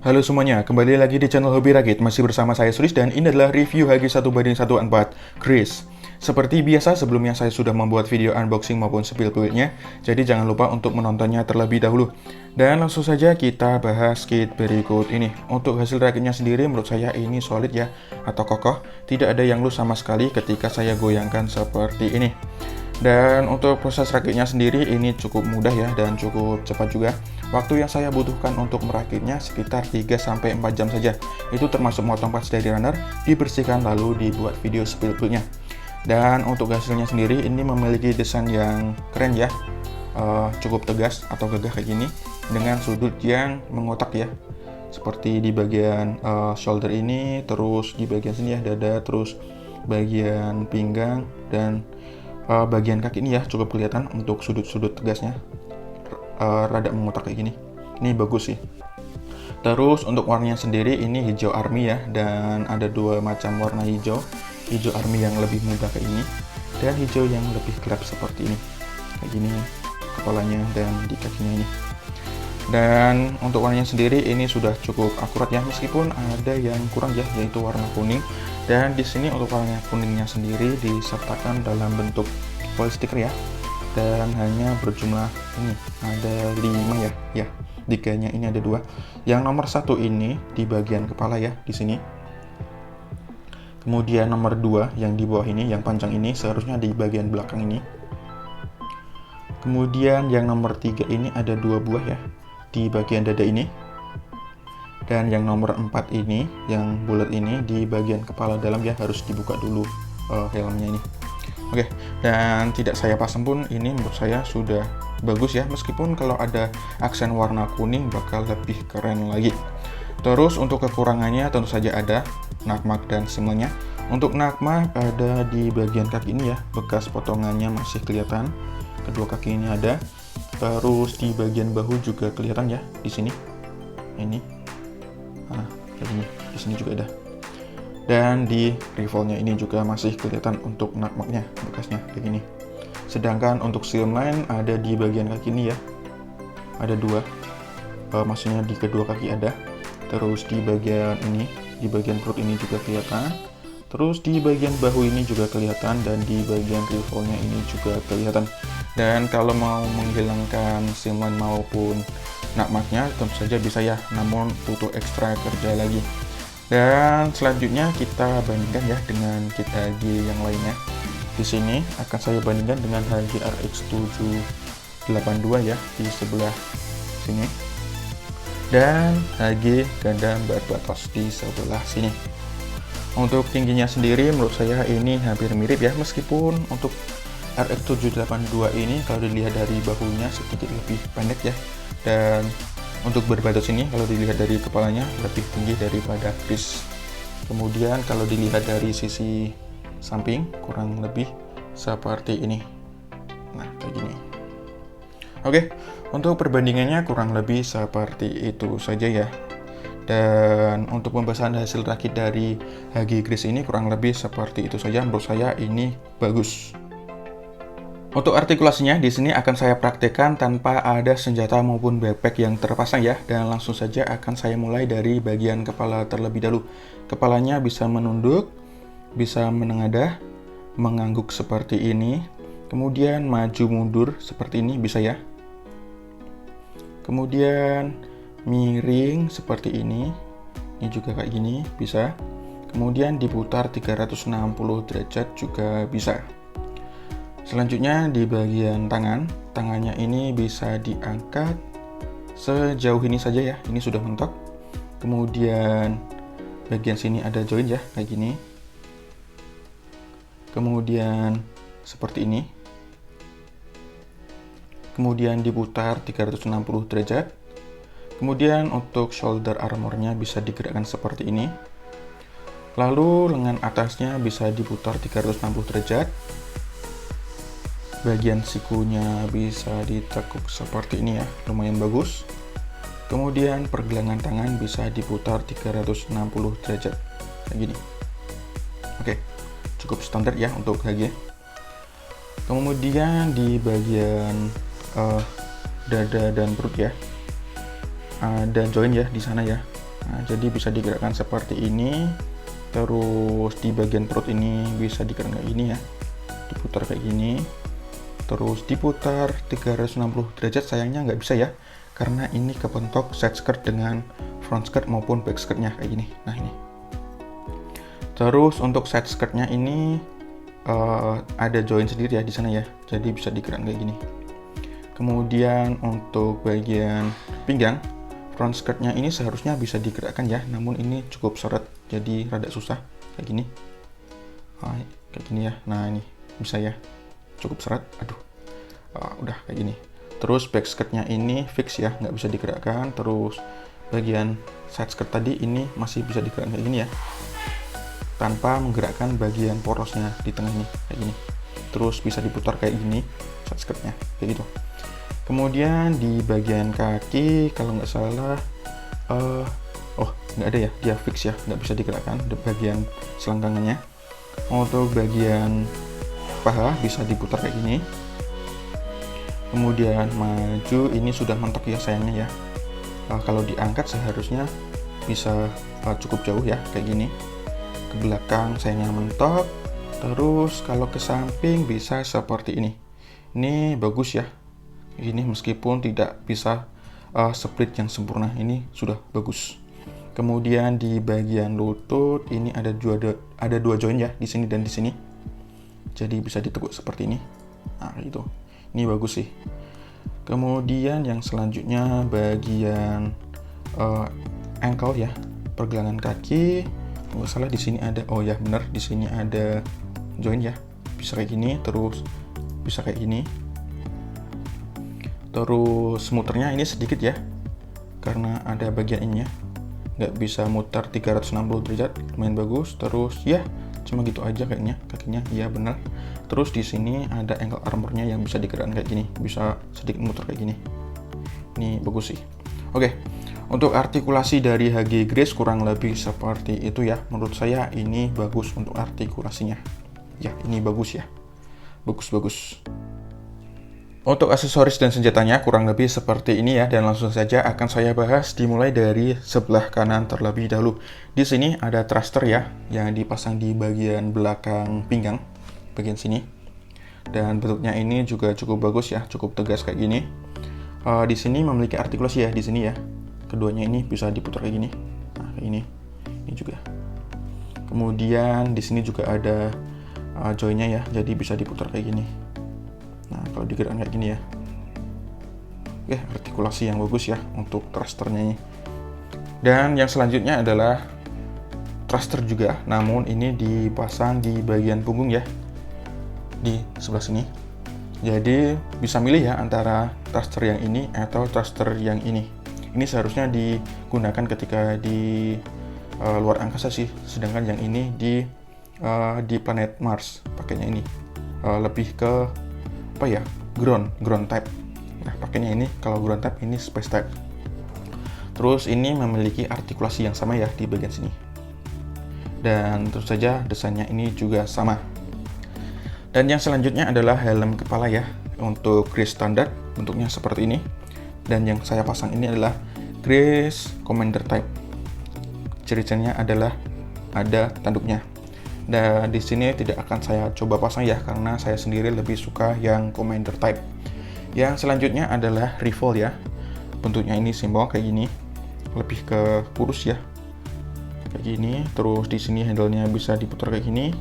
Halo semuanya, kembali lagi di channel Hobi Rakit. Masih bersama saya Suris dan ini adalah review HG1/1/4 Chris. Seperti biasa, sebelumnya saya sudah membuat video unboxing maupun spill build-nya, jadi jangan lupa untuk menontonnya terlebih dahulu. Dan langsung saja kita bahas kit berikut ini. Untuk hasil rakitnya sendiri menurut saya ini solid ya, atau kokoh. Tidak ada yang loose sama sekali ketika saya goyangkan seperti ini. Dan untuk proses rakitnya sendiri ini cukup mudah ya dan cukup cepat juga. Waktu yang saya butuhkan untuk merakitnya sekitar 3-4 jam saja. Itu termasuk motong parts dari runner, dibersihkan lalu dibuat video spill build-nya. Dan untuk hasilnya sendiri ini memiliki desain yang keren ya. Cukup tegas atau gagah kayak gini dengan sudut yang mengotak ya. Seperti di bagian shoulder ini, terus di bagian sini ya dada, terus bagian pinggang dan bagian kaki ini ya cukup kelihatan untuk sudut-sudut tegasnya. Rada mengotak kayak gini. Ini bagus sih. Terus untuk warnanya sendiri ini hijau army ya, dan ada dua macam warna hijau. Hijau army yang lebih muda kayak ini dan hijau yang lebih gelap seperti ini. Kayak gini kepalanya dan di kakinya ini. Dan untuk warnanya sendiri ini sudah cukup akurat ya, meskipun ada yang kurang ya, yaitu warna kuning. Dan di sini untuk warna kuningnya sendiri disertakan dalam bentuk foil sticker ya. Dan hanya berjumlah ini ada 5 ya, diganya ini ada 2. Yang nomor 1 ini di bagian kepala ya, di sini. Kemudian nomor 2 yang di bawah ini, yang panjang ini seharusnya di bagian belakang ini. Kemudian yang nomor 3 ini ada 2 buah ya, di bagian dada ini. Dan yang nomor 4 ini, yang bulat ini di bagian kepala dalam ya, harus dibuka dulu helmnya ini. Oke, dan tidak saya pasang pun ini menurut saya sudah bagus ya, meskipun kalau ada aksen warna kuning bakal lebih keren lagi. Terus untuk kekurangannya tentu saja ada nakmak dan semuanya. Untuk nakmak ada di bagian kaki ini ya, bekas potongannya masih kelihatan. Kedua kaki ini ada. Terus di bagian bahu juga kelihatan ya, di sini. Ini. Nah, kayak gini. Di sini juga ada. Dan di rivalnya ini juga masih kelihatan untuk nakmaknya, bekasnya kayak gini. Sedangkan untuk slimline ada di bagian kaki ini ya, ada 2, maksudnya di kedua kaki ada. Terus di bagian ini, di bagian perut ini juga kelihatan. Terus di bagian bahu ini juga kelihatan, dan di bagian rivalnya ini juga kelihatan. Dan kalau mau menghilangkan slimline maupun nakmaknya tentu saja bisa ya, namun butuh ekstra kerja lagi. Dan selanjutnya kita bandingkan ya dengan kit HG yang lainnya. Di sini akan saya bandingkan dengan HG RX 782 ya, di sebelah sini. Dan HG Gundam Barbatos di sebelah sini. Untuk tingginya sendiri menurut saya ini hampir mirip ya, meskipun untuk RX 782 ini kalau dilihat dari bahunya sedikit lebih pendek ya. Dan untuk Barbatos ini kalau dilihat dari kepalanya lebih tinggi daripada Chris. Kemudian kalau dilihat dari sisi samping kurang lebih seperti ini. Nah, kayak gini. Oke, untuk perbandingannya kurang lebih seperti itu saja ya. Dan untuk pembahasan hasil rakit dari HG Chris ini kurang lebih seperti itu saja. Menurut saya ini bagus. Untuk artikulasinya di sini akan saya praktekkan tanpa ada senjata maupun backpack yang terpasang ya, dan langsung saja akan saya mulai dari bagian kepala terlebih dahulu. Kepalanya bisa menunduk, bisa menengadah, mengangguk seperti ini, kemudian maju mundur seperti ini bisa ya. Kemudian miring seperti ini juga kayak gini bisa. Kemudian diputar 360 derajat juga bisa. Selanjutnya di bagian tangannya ini bisa diangkat sejauh ini saja ya, ini sudah mentok. Kemudian bagian sini ada join ya, kayak gini. Kemudian seperti ini. Kemudian diputar 360 derajat. Kemudian untuk shoulder armornya bisa digerakkan seperti ini. Lalu lengan atasnya bisa diputar 360 derajat. Bagian sikunya bisa ditekuk seperti ini ya, lumayan bagus. Kemudian pergelangan tangan bisa diputar 360 derajat kayak gini. Oke, cukup standar ya untuk HG. Kemudian di bagian dada dan perut ya, ada join ya di sana ya. Nah, jadi bisa digerakkan seperti ini. Terus di bagian perut ini bisa digerakkan kayak gini ya, diputar kayak gini, terus diputar 360 derajat. Sayangnya nggak bisa ya, karena ini kepentok side skirt dengan front skirt maupun back skirtnya kayak gini. Nah ini. Terus untuk side skirtnya ini ada join sendiri ya di sana ya, jadi bisa digerakkan kayak gini. Kemudian untuk bagian pinggang, front skirtnya ini seharusnya bisa digerakkan ya, namun ini cukup seret, jadi rada susah kayak gini. Nah, kayak gini ya. Nah ini bisa ya, cukup seret. Aduh, udah kayak gini. Terus back skirtnya ini fix ya, nggak bisa digerakkan. Terus bagian side skirt tadi ini masih bisa digerakkan kayak gini ya, tanpa menggerakkan bagian porosnya di tengah ini kayak gini. Terus bisa diputar kayak gini side skirtnya kayak gitu. Kemudian di bagian kaki kalau nggak salah nggak ada ya, dia fix ya, nggak bisa digerakkan di bagian selangkangannya. Untuk bagian paha bisa diputar kayak gini. Kemudian maju ini sudah mentok ya sayangnya ya. Kalau diangkat seharusnya bisa cukup jauh ya kayak gini. Ke belakang sayangnya mentok. Terus kalau ke samping bisa seperti ini. Ini bagus ya. Ini meskipun tidak bisa split yang sempurna, ini sudah bagus. Kemudian di bagian lutut ini ada dua join ya, di sini dan di sini. Jadi bisa ditekuk seperti ini. Nah, itu. Ini bagus sih. Kemudian yang selanjutnya bagian ankle ya, pergelangan kaki. Nggak salah di sini ada, oh ya benar, di sini ada join ya. Bisa kayak gini, terus bisa kayak gini. Terus muternya ini sedikit ya, karena ada bagian ini ya, nggak bisa muter 360 derajat, lumayan bagus. Terus ya cuma gitu aja kayaknya kakinya, iya benar. Terus di sini ada ankle armornya yang bisa digerakkan kayak gini, bisa sedikit muter kayak gini. Ini bagus sih. Oke, untuk artikulasi dari HG Grace kurang lebih seperti itu ya. Menurut saya ini bagus untuk artikulasinya. Ya ini bagus ya, bagus. Untuk aksesoris dan senjatanya kurang lebih seperti ini ya, dan langsung saja akan saya bahas dimulai dari sebelah kanan terlebih dahulu. Di sini ada thruster ya, yang dipasang di bagian belakang pinggang, bagian sini. Dan bentuknya ini juga cukup bagus ya, cukup tegas kayak gini. Di sini memiliki artikulasi ya, di sini ya. Keduanya ini bisa diputar kayak gini. Nah, kayak ini juga. Kemudian di sini juga ada joinnya ya, jadi bisa diputar kayak gini. Nah, kalau digerakkan kayak gini ya. Oke, artikulasi yang bagus ya untuk thrusternya ini. Dan yang selanjutnya adalah thruster juga, namun ini dipasang di bagian punggung ya, di sebelah sini. Jadi bisa milih ya antara thruster yang ini atau thruster yang ini. Ini seharusnya digunakan ketika di luar angkasa sih, sedangkan yang ini di planet Mars pakainya ini lebih ke apa ya, ground type. Nah, pakainya ini kalau ground type, ini space type. Terus ini memiliki artikulasi yang sama ya di bagian sini. Dan tentu saja desainnya ini juga sama. Dan yang selanjutnya adalah helm kepala ya. Untuk Grace standar bentuknya seperti ini. Dan yang saya pasang ini adalah Grace Commander type. Ciri-cirinya adalah ada tanduknya. Dan di sini tidak akan saya coba pasang ya, karena saya sendiri lebih suka yang Commander type. Yang selanjutnya adalah Rifle ya. Bentuknya ini simbol kayak gini, lebih ke kurus ya, kayak gini. Terus di sini handle-nya bisa diputar kayak gini,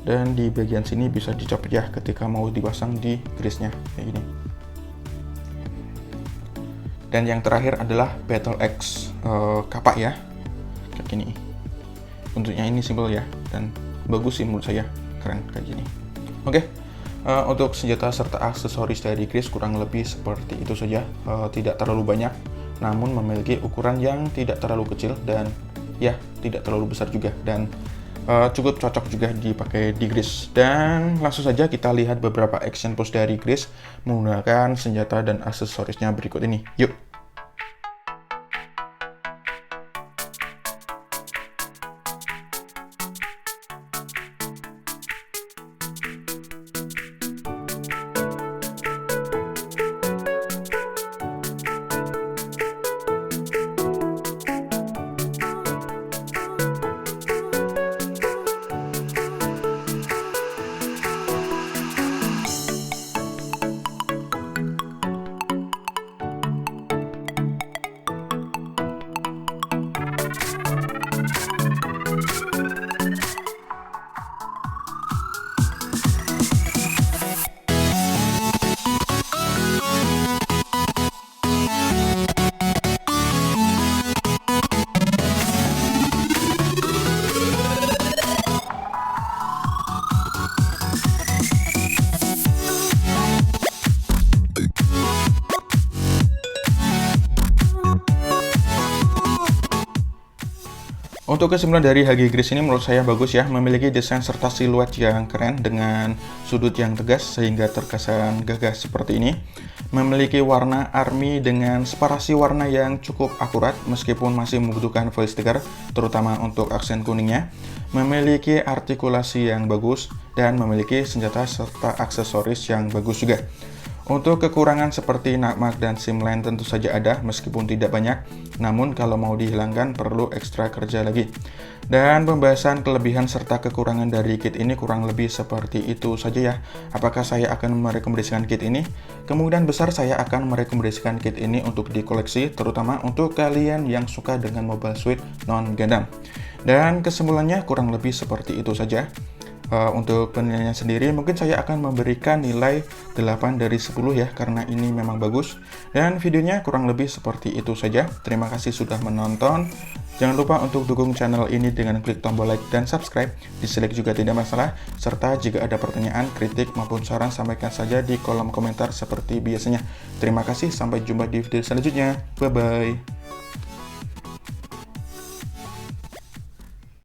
dan di bagian sini bisa dicopot ya ketika mau dipasang di Grace-nya kayak gini. Dan yang terakhir adalah Battle Axe kapak ya, kayak gini. Bentuknya ini simpel ya, dan bagus sih menurut saya, keren kayak gini. Oke, untuk senjata serta aksesoris dari Grace kurang lebih seperti itu saja. Tidak terlalu banyak, namun memiliki ukuran yang tidak terlalu kecil dan ya tidak terlalu besar juga, dan cukup cocok juga dipakai di Grace. Dan langsung saja kita lihat beberapa action pose dari Grace menggunakan senjata dan aksesorisnya berikut ini. Yuk! Untuk kesimpulan dari HG Gris ini menurut saya bagus ya, memiliki desain serta siluet yang keren dengan sudut yang tegas sehingga terkesan gagah seperti ini. Memiliki warna army dengan separasi warna yang cukup akurat meskipun masih membutuhkan voice sticker, terutama untuk aksen kuningnya. Memiliki artikulasi yang bagus dan memiliki senjata serta aksesoris yang bagus juga. Untuk kekurangan seperti nakmak dan SIM lain tentu saja ada meskipun tidak banyak, namun kalau mau dihilangkan perlu ekstra kerja lagi. Dan pembahasan kelebihan serta kekurangan dari kit ini kurang lebih seperti itu saja ya. Apakah saya akan merekomendasikan kit ini? Kemungkinan besar saya akan merekomendasikan kit ini untuk dikoleksi, terutama untuk kalian yang suka dengan Mobile Suit non-Gundam. Dan kesimpulannya kurang lebih seperti itu saja. Untuk penilaiannya sendiri mungkin saya akan memberikan nilai 8 dari 10 ya, karena ini memang bagus. Dan videonya kurang lebih seperti itu saja. Terima kasih sudah menonton. Jangan lupa untuk dukung channel ini dengan klik tombol like dan subscribe. Dislike juga tidak masalah. Serta jika ada pertanyaan, kritik maupun saran, sampaikan saja di kolom komentar seperti biasanya. Terima kasih, sampai jumpa di video selanjutnya. Bye-bye.